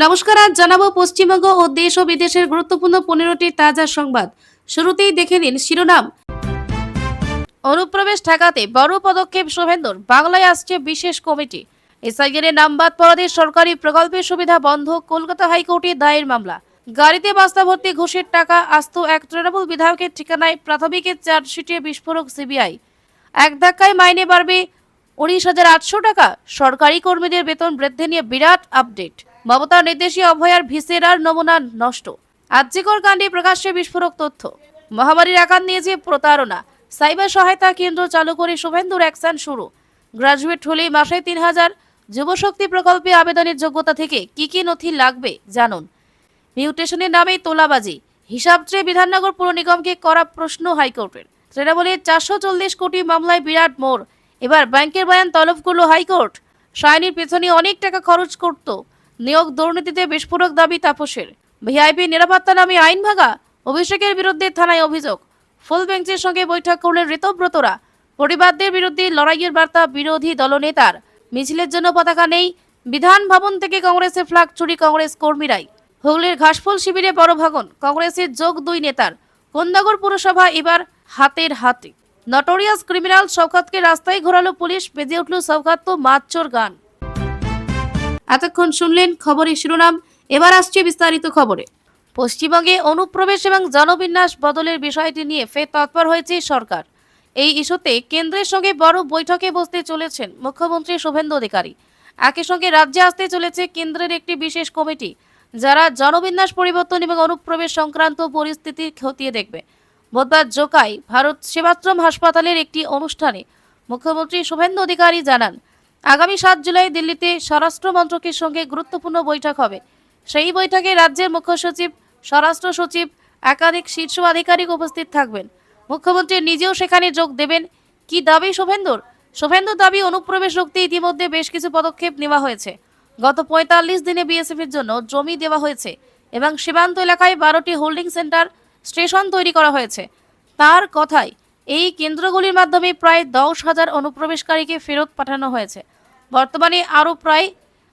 নমস্কার, আজ জানাবো পশ্চিমবঙ্গ ও দেশ ও বিদেশের গুরুত্বপূর্ণ 15টি তাজা সংবাদ। শুরুতেই দেখে নিন শিরোনাম। অনুপ্রবেশ ঠেকাতে বড় পদক্ষেপ শুভেন্দুর, বাংলায় আসছে বিশেষ কমিটি। এসআইআর নাম বাদ পড়াদের সরকারি প্রকল্পের সুবিধা বন্ধ, কলকাতা হাইকোর্টে দায়ের মামলা। গাড়িতে বস্তা ভর্তি ঘুষের টাকা আস্ত এক তৃণমূল বিধায়কের ঠিকানায় প্রাথমিকের চার্জশিটে বিস্ফোরক সিবিআই। এক ধাক্কায় মাইনে বাড়বে 19,800 টাকা। সরকারি কর্মীদের বেতন বৃদ্ধি নিয়ে বিরাট আপডেট। মমতার নির্দেশে অভয়ার ভিসেরার নমুনা নষ্ট। আর্যিকর কাণ্ডে প্রকাশ্যে বিস্ফোরক তথ্য। মহামারীর আকার নিয়েছে প্রতারণা। সাইবার সহায়তা কেন্দ্র চালু করে শুভেন্দুর অ্যাকশন শুরু। গ্রাজুয়েট হলেই মাসে 3,000। যুবশক্তি প্রকল্পে আবেদনের যোগ্যতা থেকে কি কি নথি লাগবে জানুন। মিউটেশনের নামে তোলাবাজি, হিসাব চেয়ে বিধাননগর পুর নিগমকে করা প্রশ্ন হাইকোর্টের। তৃণমূলের 440 কোটি মামলায় বিরাট মোড়। এবার ব্যাংকের বয়ান তলব করল হাইকোর্ট। সায়নীর পেছনে অনেক টাকা খরচ করত। নিয়োগ দুর্নীতিতে বিস্ফোরক দাবি তাপসের। ভিআইপি নিরাপত্তা নামে আইন ভাঙা, অভিষেকের বিরুদ্ধে থানায় অভিযোগ। ফুল বেঞ্চের সঙ্গে বৈঠক করলেন ঋতব্রতরা। পরিবারদের বিরুদ্ধে লড়াইয়ের বার্তা বিরোধী দলনেতার। মিছিলের জন্য পতাকা নেই। বিধান ভবন থেকে কংগ্রেসের ফ্ল্যাগ চুরি কংগ্রেস কর্মীরাই। হুগলির ঘাসফুল শিবিরে বড় ভাঙন, কংগ্রেসের যোগ 2 নেতার। কোন্দাগর পুরসভা এবার হাতের হাতে। নটোরিয়াস ক্রিমিনাল শওকতকে রাস্তায় ঘোরালো পুলিশ, বেজে উঠল শওকত তো মাতচোর গান। এতক্ষণ শুনলেন খবরের শিরোনাম, এবার আসছে বিস্তারিত খবরে। পশ্চিমবঙ্গে অনুপ্রবেশ এবং জনবিন্যাস বদলের বিষয়টি নিয়ে ফের তৎপর হয়েছে সরকার। এই ইস্যুতে কেন্দ্রের সঙ্গে বড় বৈঠকে বসতে চলেছেন মুখ্যমন্ত্রী শুভেন্দু অধিকারী। একই সঙ্গে রাজ্যে আসতে চলেছে কেন্দ্রের একটি বিশেষ কমিটি, যারা জনবিন্যাস পরিবর্তন এবং অনুপ্রবেশ সংক্রান্ত পরিস্থিতি খতিয়ে দেখবে। বুধবার জোকাই ভারত সেবাশ্রম হাসপাতালের একটি অনুষ্ঠানে মুখ্যমন্ত্রী শুভেন্দু অধিকারী জানান, আগামী 7 জুলাই দিল্লিতে স্বরাষ্ট্র মন্ত্রকের সঙ্গে গুরুত্বপূর্ণ বৈঠক হবে। সেই বৈঠকে রাজ্যের মুখ্য সচিব, স্বরাষ্ট্র সচিব, একাধিক শীর্ষ আধিকারিক উপস্থিত থাকবেন। মুখ্যমন্ত্রী নিজেও সেখানে যোগ দেবেন। কি দাবি শুভেন্দুর দাবি, অনুপ্রবেশ রুখতে ইতিমধ্যে বেশ কিছু পদক্ষেপ নেওয়া হয়েছে। গত 45 দিনে বিএসএফের জন্য জমি দেওয়া হয়েছে এবং সীমান্ত এলাকায় 12টি হোল্ডিং সেন্টার, স্টেশন তৈরি করা হয়েছে। তার কথায় এই কেন্দ্রগুলির মাধ্যমে প্রায় 10,000 অনুপ্রবেশকারীকে ফেরত পাঠানো হয়েছে। বর্তমানে আরও প্রায়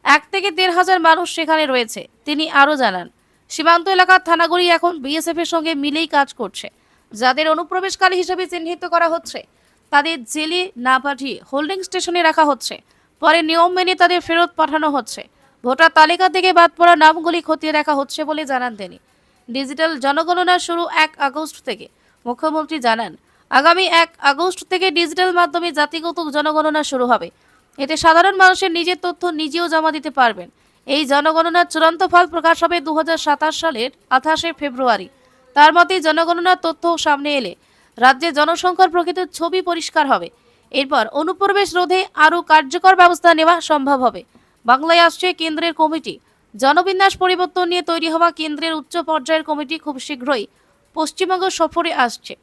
1 থেকে 1,500 মানুষ সেখানে রয়েছে। তিনি আরও জানান, সীমান্ত এলাকার থানাগুলি এখন বিএসএফের সঙ্গে মিলেই কাজ করছে। যাদের অনুপ্রবেশকারী হিসেবে চিহ্নিত করা হচ্ছে, তাদের জেলে না পাঠিয়ে হোল্ডিং স্টেশনে রাখা হচ্ছে। পরে নিয়ম মেনে তাদের ফেরত পাঠানো হচ্ছে। ভোটার তালিকা থেকে বাদ পড়া নামগুলি খতিয়ে দেখা হচ্ছে বলে জানান তিনি। ডিজিটাল জনগণনা শুরু 1 আগস্ট থেকে। মুখ্যমন্ত্রী জানান, আগামী 1 আগস্ট থেকে ডিজিটাল মাধ্যমে জাতিগত জনগণনা শুরু হবে। এতে সাধারণ মানুষের নিজের তথ্য নিজেও জমা দিতে পারবেন। এই জনগণনার চূড়ান্ত ফল প্রকাশ হবে 2027 সালের 28শে ফেব্রুয়ারি। তার মতে জনগণনার তথ্য সামনে এলে রাজ্যে জনসংখ্যার প্রকৃত ছবি পরিষ্কার হবে। এরপর অনুপ্রবেশ রোধে আরও কার্যকর ব্যবস্থা নেওয়া সম্ভব হবে। বাংলায় আসছে কেন্দ্রের কমিটি। জনবিন্যাস পরিবর্তন নিয়ে তৈরি হওয়া কেন্দ্রের উচ্চ পর্যায়ের কমিটি খুব শীঘ্রই পশ্চিমবঙ্গ সফরে আসছে।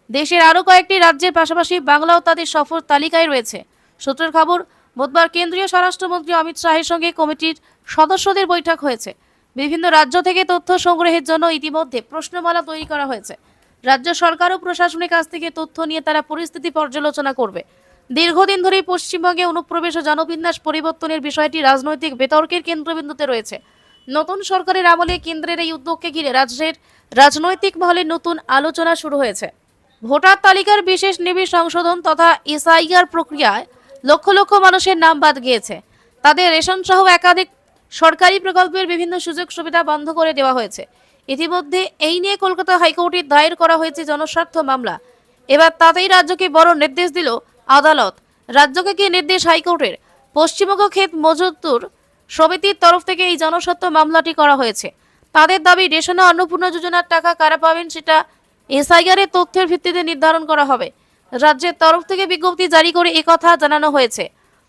দেশের আরও কয়েকটি রাজ্যের পাশাপাশি বাংলাও তাদের সফর তালিকায় রয়েছে। সূত্রের খবর, বুধবার কেন্দ্রীয় স্বরাষ্ট্রমন্ত্রী অমিত শাহের সঙ্গে কমিটির সদস্যদের বৈঠক হয়েছে। বিভিন্ন রাজ্য থেকে তথ্য সংগ্রহের জন্য ইতিমধ্যে প্রশ্নমালা তৈরি করা হয়েছে। রাজ্য সরকার ও প্রশাসনের কাছ থেকে তথ্য নিয়ে তারা পরিস্থিতি পর্যালোচনা করবে। দীর্ঘদিন ধরে পশ্চিমবঙ্গে অনুপ্রবেশ ও জনবিন্যাস পরিবর্তনের বিষয়টি রাজনৈতিক বিতর্কের কেন্দ্রবিন্দুতে রয়েছে। নতুন সরকারের আমলে কেন্দ্রের এই উদ্যোগকে ঘিরে রাজ্যের রাজনৈতিক মহলে নতুন আলোচনা শুরু হয়েছে। ভোটার তালিকার বিশেষ নিবিড় সংশোধন তথা এসআইআর প্রক্রিয়ায় লক্ষ লক্ষ মানুষের নাম বাদ গিয়েছে। তাদের রেশন সহ একাধিক সরকারি প্রকল্পের বিভিন্ন সুযোগ সুবিধা বন্ধ করে দেওয়া হয়েছে। ইতিমধ্যে এই নিয়ে কলকাতা হাইকোর্টে দায়ের করা হয়েছে জনস্বার্থ মামলা। এবার তাতেই রাজ্যকে বড় নির্দেশ দিল আদালত। রাজ্যকে কি নির্দেশ হাইকোর্টের? পশ্চিমবঙ্গ ক্ষেত মজদুর সমিতির তরফ থেকে এই জনস্বার্থ মামলাটি করা হয়েছে। তাদের দাবি, রেশন ও অন্নপূর্ণা যোজনার টাকা কারা পাবেন সেটা এসআইআর এর তথ্যের ভিত্তিতে নির্ধারণ করা হবে। রাজ্যের তরফ থেকে বিজ্ঞপ্তি জারি করে একথা জানানো হয়েছে।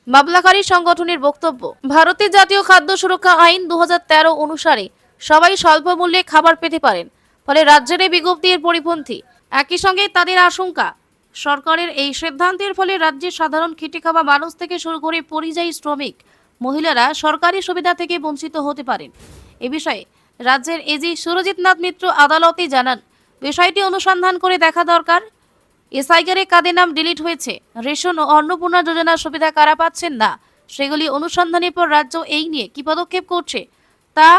মামলাকারী সংগঠনের বক্তব্য, ভারতের জাতীয় খাদ্য সুরক্ষা আইন 2013 অনুসারে সবাই স্বল্প মূল্যে খাবার পেতে পারেন। ফলে রাজ্যের এই বিজ্ঞপ্তি এর পরিপন্থী। একই সঙ্গে তাদের আশঙ্কা, সরকারের এই সিদ্ধান্তের ফলে রাজ্যের সাধারণ খেটে খাওয়া মানুষ থেকে শুরু করে পরিযায়ী শ্রমিক, মহিলারা সরকারি সুবিধা থেকে বঞ্চিত হতে পারেন। এ বিষয়ে রাজ্যের এজি সুরজিৎ নাথ মিত্র আদালতে জানান, বিষয়টি অনুসন্ধান করে দেখা দরকার। এসআইআর এ কাদের নাম ডিলিট হয়েছে, রেশন ও অন্নপূর্ণা যোজনার সুবিধা কারা পাচ্ছেন না, সেগুলি অনুসন্ধানের পর রাজ্য এই নিয়ে কি পদক্ষেপ করছে তা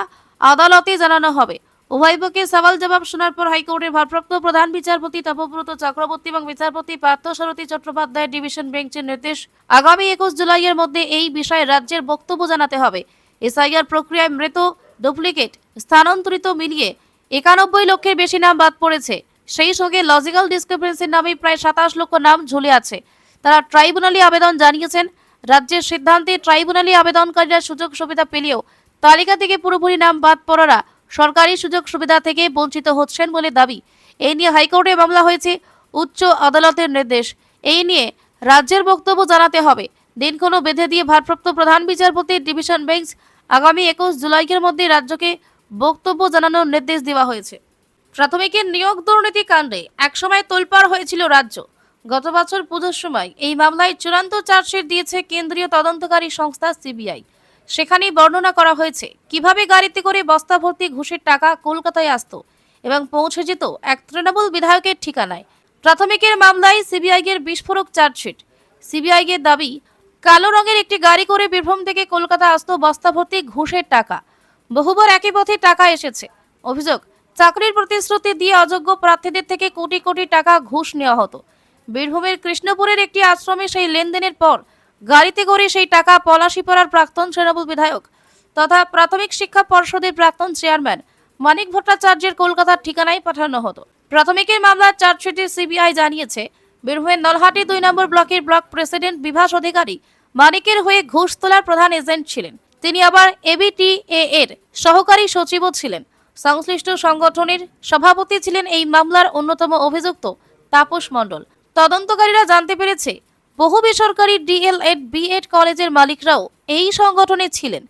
আদালতে জানানো হবে। উভয় পক্ষের সওয়াল জবাব শোনার পর হাইকোর্টের ভারপ্রাপ্ত প্রধান বিচারপতি তপব্রত চক্রবর্তী এবং বিচারপতি পার্থসারথী চট্টোপাধ্যায়ের ডিভিশন বেঞ্চের নির্দেশ, আগামী 21 জুলাইয়ের মধ্যে এই বিষয়ে রাজ্যের বক্তব্য জানাতে হবে। এসআইআর প্রক্রিয়ায় মৃত, ডুপ্লিকেট, স্থানান্তরিত মিলিয়ে 91 লক্ষের বেশি নাম বাদ পড়েছে। সেই সঙ্গে লজিক্যাল ডিসক্রিপেন্সির নামে প্রায় 27 লক্ষ নাম ঝুলে আছে। তারা ট্রাইব্যুনালে আবেদন জানিয়েছেন। রাজ্যের সিদ্ধান্তে ট্রাইব্যুনালে আবেদনকারীরা সুযোগ সুবিধা পেলেও তালিকা থেকে পুরোপুরি নাম বাদ পড়ারা সরকারি সুযোগ সুবিধা থেকে বঞ্চিত হচ্ছেন বলে দাবি। এই নিয়ে হাইকোর্টে মামলা হয়েছে। উচ্চ আদালতের নির্দেশ, এই নিয়ে রাজ্যের বক্তব্য জানাতে হবে। দিনক্ষণ বেঁধে দিয়ে ভারপ্রাপ্ত প্রধান বিচারপতির ডিভিশন বেঞ্চ আগামী 21 জুলাইয়ের মধ্যে রাজ্যকে বক্তব্য জানানোর নির্দেশ দেওয়া হয়েছে। প্রাথমিকের নিয়োগ দুর্নীতি কাণ্ডে একসময় তোলপাড় হয়েছিল রাজ্য। গত বছর পুজোর সময় এই মামলায় চূড়ান্ত চার্জশিট দিয়েছে কেন্দ্রীয় তদন্তকারী সংস্থা সিবিআই। সেখানেই বর্ণনা করা হয়েছে কিভাবে গাড়িতে করে বস্তা ভর্তি ঘুষের টাকা কলকাতায় আসতো এবং পৌঁছে যেত এক তৃণমূল বিধায়কের ঠিকানায়। প্রাথমিকের মামলায় সিবিআই এর বিস্ফোরক চার্জশিট। সিবিআই এর দাবি, কালো রঙের একটি গাড়ি করে বীরভূম থেকে কলকাতা আসতো বস্তা ভর্তি ঘুষের টাকা। বহুবার একই পথে টাকা এসেছে। অভিযোগ, চাকরির প্রতিশ্রুতি দিয়ে অযোগ্য প্রার্থীদের থেকে কোটি কোটি টাকা ঘুষ নেওয়া হতো। বীরভূমের কৃষ্ণপুরের একটি আশ্রমে সেই লেনদেনের পর গাড়িতে করে সেই টাকা পলাশীপাড়ার প্রাক্তন তৃণমূল বিধায়ক তথা প্রাথমিক শিক্ষা পর্ষদের প্রাক্তন চেয়ারম্যান মানিক ভট্টাচার্যের কলকাতার ঠিকানায় পাঠানো হতো। প্রাথমিকের মামলার চার্জশিটে সিবিআই জানিয়েছে, বীরভূমের নলহাটি 2 নম্বর ব্লকের ব্লক প্রেসিডেন্ট বিভাস অধিকারী মানিকের হয়ে ঘুষ তোলার প্রধান এজেন্ট ছিলেন। তিনি আবার এবিটিএ এর সহকারী সচিবও ছিলেন। সংশ্লিষ্ট সংগঠনের সভাপতি ছিলেন এই মামলার অন্যতম অভিযুক্ত তাপস মণ্ডল। তদন্তকারীরা জানতে পেরেছে, বহু বেসরকারি ডিএলএড বিএড কলেজের মালিকরাও এই সংগঠনে ছিলেন।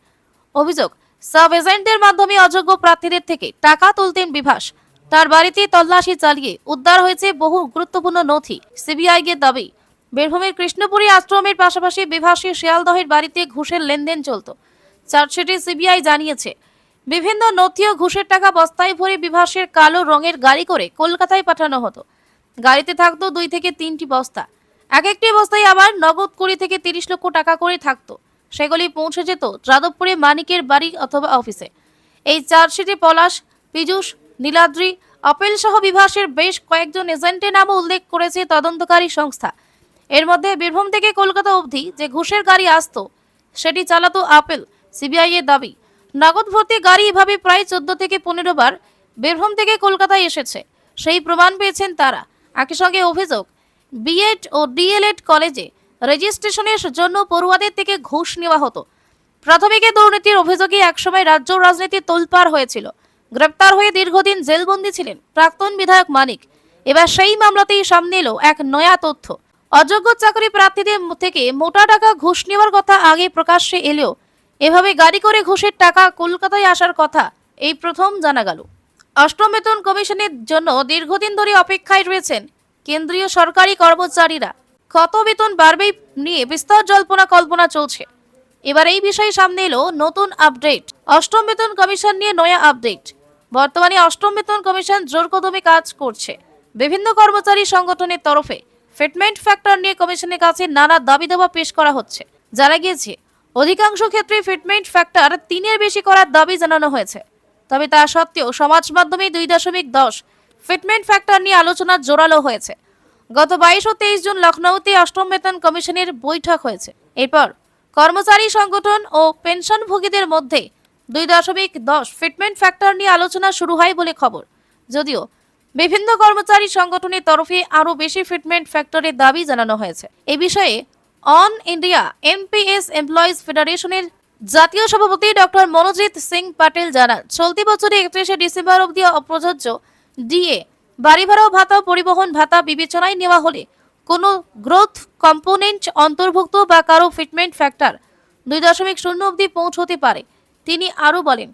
অভিযোগ, সাব এজেন্টদের মাধ্যমে অযোগ্য প্রার্থীদের থেকে টাকা তুলতেন বিভাস। তার বাড়িতে তল্লাশি চালিয়ে উদ্ধার হয়েছে বহু গুরুত্বপূর্ণ নথি। সিবিআই এর দাবি, বীরভূমের কৃষ্ণপুরী আশ্রমের পাশাপাশি বিভাসের শিয়ালদহের বাড়িতে ঘুষের লেনদেন চলত। চার্জশিটে সিবিআই জানিয়েছে, বিভিন্ন নথি ও ঘুষের টাকা বস্তায় ভরে বিভাসের কালো রঙের গাড়ি করে কলকাতায় পাঠানো হতো। গাড়িতে থাকতো 2 থেকে 3টি বস্তা। এক একটি বস্তায় আবার নগদ 20 থেকে 30 লক্ষ টাকা করে থাকতো। সেগুলি পৌঁছে যেত যাদবপুরে মানিকের বাড়ি অথবা অফিসে। এই চার্জশিটে পলাশ, পীযূষ, নীলাদ্রি, অপেল সহ বিভাসের বেশ কয়েকজন এজেন্টের নামও উল্লেখ করেছে তদন্তকারী সংস্থা। এর মধ্যে বীরভূম থেকে কলকাতা অবধি যে ঘুষের গাড়ি আসতো সেটি চালাতো আপেল। সিবিআই এর দাবি, নগদ ভর্তি গাড়ি এভাবে প্রায় 14 থেকে 15 বার বীরভূম থেকে কলকাতায় এসেছে। সেই প্রমাণ পেয়েছেন তারা। একই সঙ্গে অভিযোগ, বিএড ও ডিএলএড কলেজে রেজিস্ট্রেশনের জন্য পড়ুয়াদের থেকে ঘুষ নেওয়া হতো। প্রাথমিকের দুর্নীতির অভিযোগে একসময় রাজ্য রাজনীতি তোলপাড় হয়েছিল। গ্রেপ্তার হয়ে দীর্ঘদিন জেলবন্দি ছিলেন প্রাক্তন বিধায়ক মানিক। এবার সেই মামলাতেই সামনে এলো এক নয়া তথ্য। অযোগ্য চাকরি প্রার্থীদের থেকে মোটা টাকা ঘুষ নেওয়ার কথা আগে প্রকাশ্যে এলেও এভাবে গাড়ি করে ঘুষের টাকা কলকাতায় আসার কথা এই প্রথম জানা গেল। অষ্টম বেতন কমিশনের জন্য দীর্ঘদিন ধরে অপেক্ষায় রয়েছেন কেন্দ্রীয় সরকারি কর্মচারীরা। কত বেতন বাড়বে নিয়ে বিস্তর কল্পনা চলছে। এবার এই বিষয়ে সামনে এলো নতুন আপডেট। অষ্টম বেতন কমিশন নিয়ে নয়া আপডেট। বর্তমানে অষ্টম বেতন কমিশন জোর কদমে কাজ করছে। বিভিন্ন কর্মচারী সংগঠনের তরফে ফিটমেন্ট ফ্যাক্টর নিয়ে কমিশনের কাছে নানা দাবি দাবা পেশ করা হচ্ছে। জানা গিয়েছে, অধিকাংশ ক্ষেত্রে ফিটমেন্ট ফ্যাক্টর 3-এর বেশি করার দাবি জানানো হয়েছে। তবে তা সত্ত্বেও সমাজ মাধ্যমে 2.10 ফিটমেন্ট ফ্যাক্টর নিয়ে আলোচনা জোরালো হয়েছে। গত 22 ও 23 জুন লখনৌতে অষ্টম বেতন কমিশনের বৈঠক হয়েছে। এরপর কর্মচারী সংগঠন ও পেনশনভোগীদের মধ্যে 2.10 ফিটমেন্ট ফ্যাক্টর নিয়ে আলোচনা শুরু হয় বলে খবর। যদিও বিভিন্ন কর্মচারী সংগঠনের তরফে আরও বেশি ফিটমেন্ট ফ্যাক্টরের দাবি জানানো হয়েছে। এই বিষয়ে অন ইন্ডিয়া এমপিএস এমপ্লয়িজ ফেডারেশনের জাতীয় সভাপতি ডক্টর মনোজিৎ সিং পাটেল জানান, চলতি বছরে 31শে ডিসেম্বর অবধি অপ্রযোজ্য ডিএ, বাড়ি ভাড়া ভাতা, পরিবহন ভাতা বিবেচনায় নেওয়া হলে কোনো গ্রোথ কম্পোনেন্ট অন্তর্ভুক্ত বা কারো ফিটমেন্ট ফ্যাক্টর 2.0 অবধি পৌঁছতে পারে। তিনি আরও বলেন,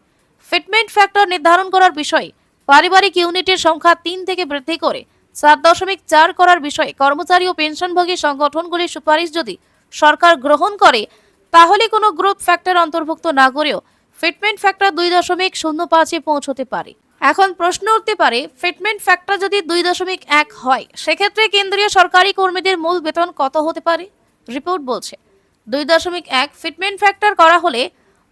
ফিটমেন্ট ফ্যাক্টর নির্ধারণ করার বিষয়ে পারিবারিক ইউনিটের সংখ্যা 3 থেকে বৃদ্ধি করে 7.4 করার বিষয়ে কর্মচারী ও পেনশনভোগী সংগঠনগুলির সুপারিশ যদি সরকার গ্রহণ করে তাহলে কোনো গ্রোথ ফ্যাক্টর অন্তর্ভুক্ত না করেও ফিটমেন্ট ফ্যাক্টর 2.05-এ পৌঁছতে পারে। এখন প্রশ্ন উঠতে পারে, ফিটমেন্ট ফ্যাক্টর যদি 2.1 হয় সেক্ষেত্রে কেন্দ্রীয় সরকারি কর্মীদের মূল বেতন কত হতে পারে? রিপোর্ট বলছে 2.1 ফিটমেন্ট ফ্যাক্টর করা হলে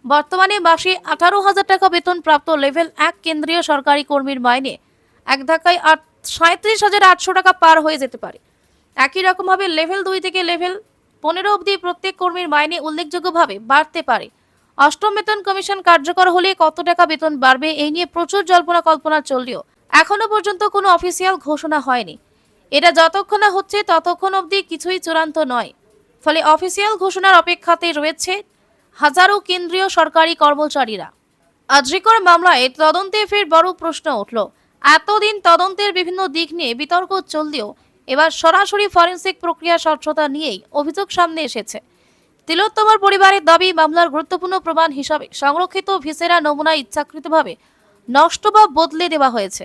বর্তমানে মাসে 18,000 টাকা বেতন প্রাপ্ত লেভেল 1 কেন্দ্রীয় সরকারি কর্মীর মাইনে এক ধাক্কায় 37,800 টাকা পার হয়ে যেতে পারে। একই রকমভাবে লেভেল 2 থেকে লেভেল 15 অবধি প্রত্যেক কর্মীর মাইনে উল্লেখযোগ্যভাবে বাড়তে পারে। অষ্টম বেতন কমিশন কার্যকর হলে কত টাকা বেতন বাড়বে এই নিয়ে প্রচুর জল্পনা কল্পনা চললেও এখনো পর্যন্ত কোনো অফিসিয়াল ঘোষণা হয়নি। এটা যতক্ষণ না হচ্ছে ততক্ষণ অবধি কিছুই চূড়ান্ত নয়। ফলে অফিসিয়াল ঘোষণার অপেক্ষাতে রয়েছে হাজারো কেন্দ্রীয় সরকারি কর্মচারীরা। আরজিকর মামলায় তদন্তে ফের বড় প্রশ্ন উঠল। এতদিন তদন্তের বিভিন্ন দিক নিয়ে বিতর্ক চললেও এবার সরাসরি ফরেনসিক প্রক্রিয়া স্বচ্ছতা নিয়েই অভিযোগ সামনে এসেছে। তিলোত্তমার পরিবারের দাবি, মামলার গুরুত্বপূর্ণ প্রমাণ হিসাবে সংরক্ষিত ভিসেরা নমুনা ইচ্ছাকৃতভাবে নষ্ট বা বদলে দেওয়া হয়েছে।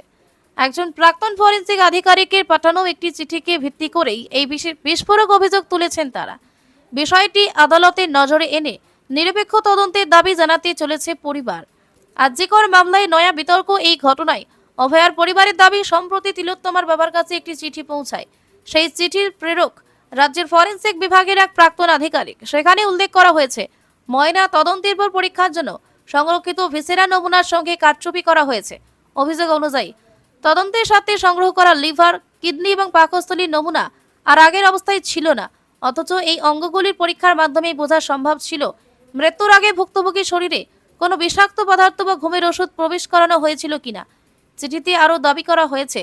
একজন প্রাক্তন ফরেনসিক আধিকারিকের পাঠানো একটি চিঠিকে ভিত্তি করেই এই বিস্ফোরক অভিযোগ তুলেছেন তারা। বিষয়টি আদালতের নজরে এনে নিরপেক্ষ তদন্তের দাবি জানাতে চলেছে পরিবার। আরজিকর মামলায় নয়া বিতর্ক এই ঘটনায় অভয়ার পরিবারের দাবি, সম্প্রতি তিলোত্তমার বাবার কাছে একটি চিঠি পৌঁছায়। সেই চিঠির প্রেরক রাজ্যের ফরেনসিক বিভাগের এক প্রাক্তন আধিকারিক। সেখানে উল্লেখ করা হয়েছে ময়না তদন্তের পর পরীক্ষার জন্য সংরক্ষিত ভিসেরা নমুনার সঙ্গে কারচুপি করা হয়েছে। অভিযোগ অনুযায়ী তদন্তের সাথে সংগ্রহ করা লিভার, কিডনি এবং পাকস্থলীর নমুনা আর আগের অবস্থায় ছিল না, অথচ এই অঙ্গগুলির পরীক্ষার মাধ্যমে বোঝা সম্ভব ছিল মৃত্যুর আগে ভুক্তভোগীর শরীরে কোনো বিষাক্ত পদার্থ বা ঘুমের ওষুধ প্রবেশ করানো হয়েছিল কিনা। চিঠিতে আরও দাবি করা হয়েছে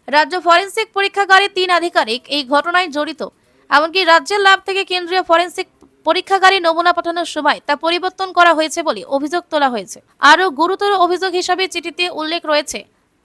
রাজ্য ফরেনসিক পরীক্ষাগারের 3 আধিকারিক এই ঘটনায় জড়িত। এমনকি রাজ্যের ল্যাব থেকে কেন্দ্রীয় ফরেনসিক পরীক্ষাগারে নমুনা পাঠানোর সময় তা পরিবর্তন করা হয়েছে বলে অভিযোগ তোলা হয়েছে। আরও গুরুতর অভিযোগ হিসাবে চিঠিতে উল্লেখ রয়েছে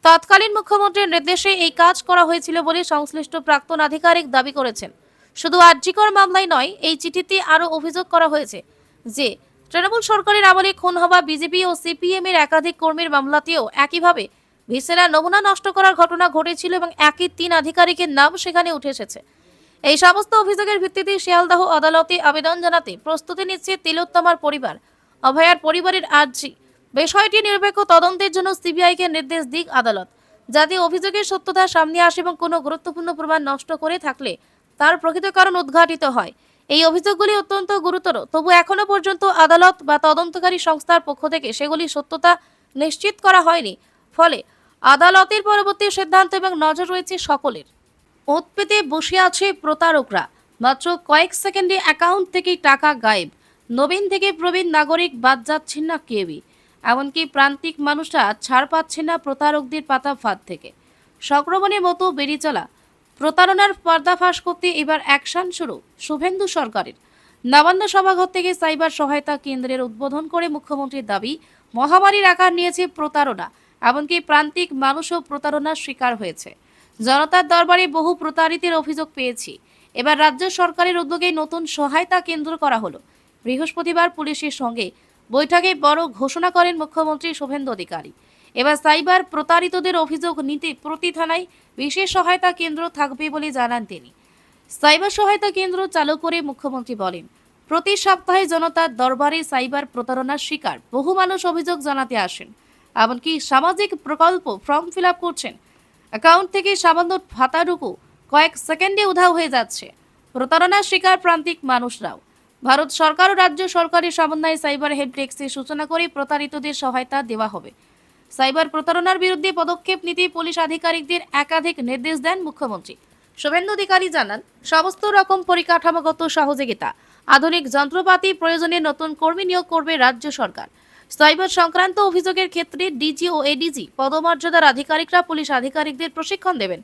তৎকালীন মুখ্যমন্ত্রীর নির্দেশে এই কাজ করা হয়েছিল বলে সংশ্লিষ্ট প্রাক্তন আধিকারিক দাবি করেছেন। শুধু আরজিকর মামলায় নয়, এই চিঠিতে আরও অভিযোগ করা হয়েছে যে তৃণমূল সরকারের আমলে খুন হওয়া বিজেপি ও সিপিএম এর একাধিক কর্মীর মামলাতেও একইভাবে ভিসেরা নমুনা নষ্ট করার ঘটনা ঘটেছিল এবং একই 3 আধিকারিকের নাম সেখানে উঠে এসেছে। এই সমস্ত অভিযোগের ভিত্তিতে শিয়ালদহ আদালতে আবেদন জানাতে প্রস্তুতি নিচ্ছে তিলোত্তমার পরিবার। অভয়ার পরিবারের আর্জি, বিষয়টি নিরপেক্ষ তদন্তের জন্য সিবিআইকে নির্দেশ দিক আদালত, যাতে অভিযোগের সত্যতা সামনে আসে এবং কোনো গুরুত্বপূর্ণ প্রমাণ নষ্ট করে থাকলে তার প্রকৃত কারণ উদ্ঘাটিত হয়। এই অভিযোগগুলি অত্যন্ত গুরুতর, তবু এখনো পর্যন্ত আদালত বা তদন্তকারী সংস্থার পক্ষ থেকে সেগুলির সত্যতা নিশ্চিত করা হয়নি। ফলে আদালতের পরবর্তী সিদ্ধান্ত এবং নজর রয়েছে সকলের। ওত পেতে বসে আছে প্রতারকরা। মাত্র কয়েক সেকেন্ডে অ্যাকাউন্ট থেকে টাকা গায়েব। নবীন থেকে প্রবীণ নাগরিক বাদ যাচ্ছেন না কেউই। এমনকি প্রান্তিক মানুষরা ছাড় পাচ্ছেন না প্রতারকদের পাতা ফাঁদ থেকে। সংক্রমণের মতো বেরিয়ে চলা প্রতারণার পর্দাফাশ করতে এবার অ্যাকশন শুরু শুভেন্দু সরকারের। নবান্ন সভাঘর থেকে সাইবার সহায়তা কেন্দ্রের উদ্বোধন করে মুখ্যমন্ত্রীর দাবি, মহামারীর আকার নিয়েছে প্রতারণা। এমনকি প্রান্তিক মানুষও প্রতারণার শিকার হয়েছে। জনতার দরবারে বহু প্রতারিতের অভিযোগ পেয়েছি। এবার রাজ্য সরকারের উদ্যোগে নতুন সহায়তা কেন্দ্র করা হলো। বৃহস্পতিবার পুলিশের সঙ্গে বৈঠকে বড় ঘোষণা করেন মুখ্যমন্ত্রী শুভেন্দু অধিকারী। এবার সাইবার প্রতারিতদের অভিযোগ নিতে প্রতি থানায় বিশেষ সহায়তা কেন্দ্র থাকবে বলে জানান তিনি। সাইবার সহায়তা কেন্দ্র চালু করে মুখ্যমন্ত্রী বলেন, প্রতি সপ্তাহে জনতার দরবারে সাইবার প্রতারণার শিকার বহু মানুষ অভিযোগ জানাতে আসেন। এমনকি সামাজিক প্রকল্প ফর্ম ফিল আপ করছেন, অ্যাকাউন্ট থেকে সামান্য ভাতাটুকু কয়েক সেকেন্ডে উধাও হয়ে যাচ্ছে। প্রতারণার শিকার প্রান্তিক মানুষরাও। ভারত সরকার ও রাজ্য সরকারের সমন্বয়ে সাইবার হেল্প ডেস্কের সূচনা করে প্রতারিতদের সহায়তা দেওয়া হবে। সাইবার প্রতারণার বিরুদ্ধে পদক্ষেপ নিতে পুলিশ আধিকারিকদের একাধিক নির্দেশ দেন মুখ্যমন্ত্রী। শুভেন্দু অধিকারী জানান, সমস্ত রকম পরিকাঠামোগত সহযোগিতা, আধুনিক যন্ত্রপাতি, প্রয়োজনে নতুন কর্মী নিয়োগ করবে রাজ্য সরকার। সাইবার সংক্রান্ত অভিযোগের ক্ষেত্রে ডিজি ও এডিজি পদমর্যাদার আধিকারিকরা পুলিশ আধিকারিকদের প্রশিক্ষণ দেবেন।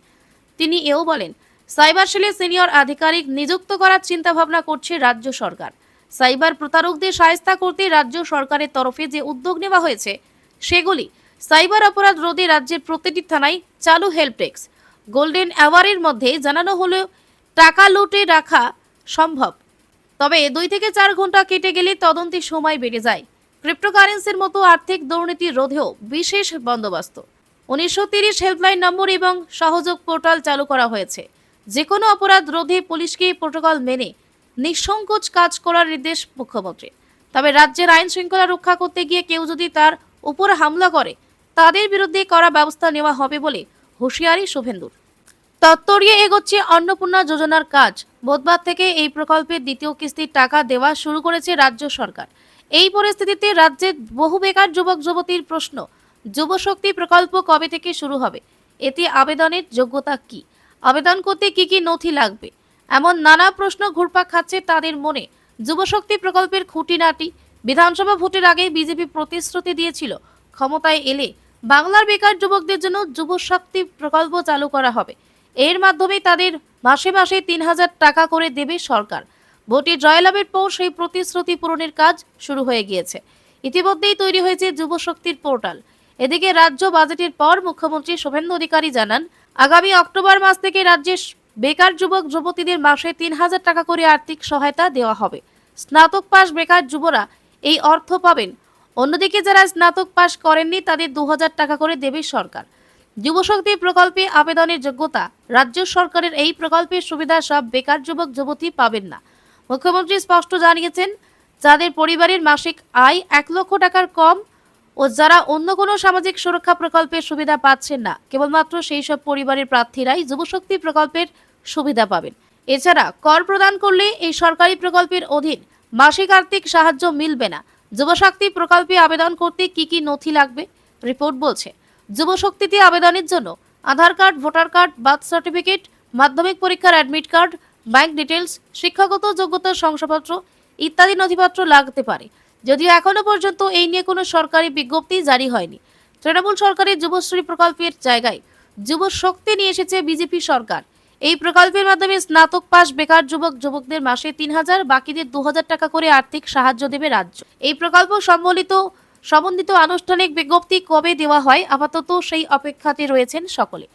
তিনি এও বলেন, সাইবার সেলে সিনিয়র আধিকারিক নিযুক্ত করার চিন্তা ভাবনা করছে রাজ্য সরকার। সাইবার প্রতারকদের সহায়তা করতে রাজ্য সরকারের তরফে যে উদ্যোগ নেওয়া হয়েছে সেগুলি সাইবার অপরাধ রোধে রাজ্যের প্রতিটি থানায় চালু হেল্প ডেস্ক। গোল্ডেন আওয়ারের মধ্যে জানানো হলো টাকা লুটে রাখা সম্ভব, তবে 2 থেকে 4 ঘন্টা কেটে গেলে তদন্তের সময় বেড়ে যায়। ক্রিপ্টোকারেন্সির মতো আর্থিক দুর্নীতি রোধেও বিশেষ বন্দোবস্ত। 1930 হেল্পলাইন নম্বর এবং সহযোগ পোর্টাল চালু করা হয়েছে। যে কোনো অপরাধ রোধে পুলিশকে প্রোটোকল মেনে নিঃসংকোচ কাজ করার নির্দেশ মুখ্যমন্ত্রী। তবে রাজ্যের আইন শৃঙ্খলা রক্ষা করতে গিয়ে কেউ যদি তার উপর হামলা করে তাদের বিরুদ্ধে কড়া ব্যবস্থা নেওয়া হবে বলে হুঁশিয়ারি শুভেন্দুর। তত্ত্বরিয়ে এগোচ্ছে অন্নপূর্ণা যোজনার কাজ। বুধবার থেকে এই প্রকল্পের দ্বিতীয় কিস্তির টাকা দেওয়া শুরু করেছে রাজ্য সরকার। এই পরিস্থিতিতে রাজ্যের বহু বেকার যুবক যুবতীর প্রশ্ন, যুবশক্তি প্রকল্প কবে থেকে শুরু হবে? এতে আবেদনের যোগ্যতা কি? আবেদন করতে কি কি নথি লাগবে? এমন নানা প্রশ্ন ঘুরপাক খাচ্ছে তাদের মনে। যুবশক্তি প্রকল্পের খুঁটিনাটি। বিধানসভা ভোটের আগে বিজেপি প্রতিশ্রুতি দিয়েছিল ক্ষমতায় এলে বাংলার বেকার যুবকদের জন্য যুবশক্তি প্রকল্প চালু করা হবে। এর মাধ্যমে তাদের মাসে মাসে 3,000 টাকা করে দেবে সরকার। ভোটে জয়লাভের পর সেই প্রতিশ্রুতি পূরণের কাজ শুরু হয়ে গিয়েছে। ইতিমধ্যেই তৈরি হয়েছে যুবশক্তির পোর্টাল। এদিকে রাজ্য বাজেটের পর মুখ্যমন্ত্রী শুভেন্দু অধিকারী জানান, আগামী অক্টোবর মাস থেকে রাজ্যের বেকার যুবক যুবতীদের মাসে 3,000 টাকা করে আর্থিক সহায়তা দেওয়া হবে। স্নাতক পাশ বেকার যুবরা এই অর্থ পাবেন। অন্যদিকে যারা স্নাতক পাশ করেননি তাদের 2,000 টাকা করে দেবে সরকার। যুবশক্তি প্রকল্পে আবেদনের যোগ্যতা। রাজ্য সরকারের এই প্রকল্পের সুবিধা সব বেকার যুবক যুবতী পাবেন না। মুখ্যমন্ত্রী স্পষ্ট জানিয়েছেন, যাদের পরিবারের মাসিক আয় 1 লক্ষ টাকার কম ও যারা অন্য কোনো সামাজিক সুরক্ষা প্রকল্পের সুবিধা পাচ্ছেন না, কেবলমাত্র সেই সব পরিবারের প্রার্থীরাই যুবশক্তি প্রকল্পের সুবিধা পাবেন। এছাড়া কর প্রদান করলে এই সরকারি প্রকল্পের অধীন মাসিক আর্থিক সাহায্য মিলবে না। যুবশক্তি প্রকল্পে আবেদন করতে কি কি নথি লাগবে? রিপোর্ট বলছে, যুবশক্তিতে আবেদনের জন্য Aadhaar card, voter card, birth certificate, মাধ্যমিক পরীক্ষার অ্যাডমিট কার্ড, ব্যাংক ডিটেলস, শিক্ষাগত যোগ্যতার শংসাপত্র ইত্যাদি নথিপত্র লাগতে পারে। যদিও এখনো পর্যন্ত এই নিয়ে কোনো সরকারি বিজ্ঞপ্তি জারি হয়নি। তৃণমূল সরকারের যুবশ্রী প্রকল্পের জায়গায় যুবশক্তি নিয়ে এসেছে বিজেপি সরকার। এই প্রকল্পের মাধ্যমে স্নাতক পাশ বেকার যুবক যুবকদের মাসে 3,000, বাকিদের 2,000 টাকা করে আর্থিক সাহায্য দেবে রাজ্য। এই প্রকল্প সম্বন্ধিত আনুষ্ঠানিক বিজ্ঞপ্তি কবে দেওয়া হয়, আপাতত সেই অপেক্ষাতে রয়েছেন সকলে।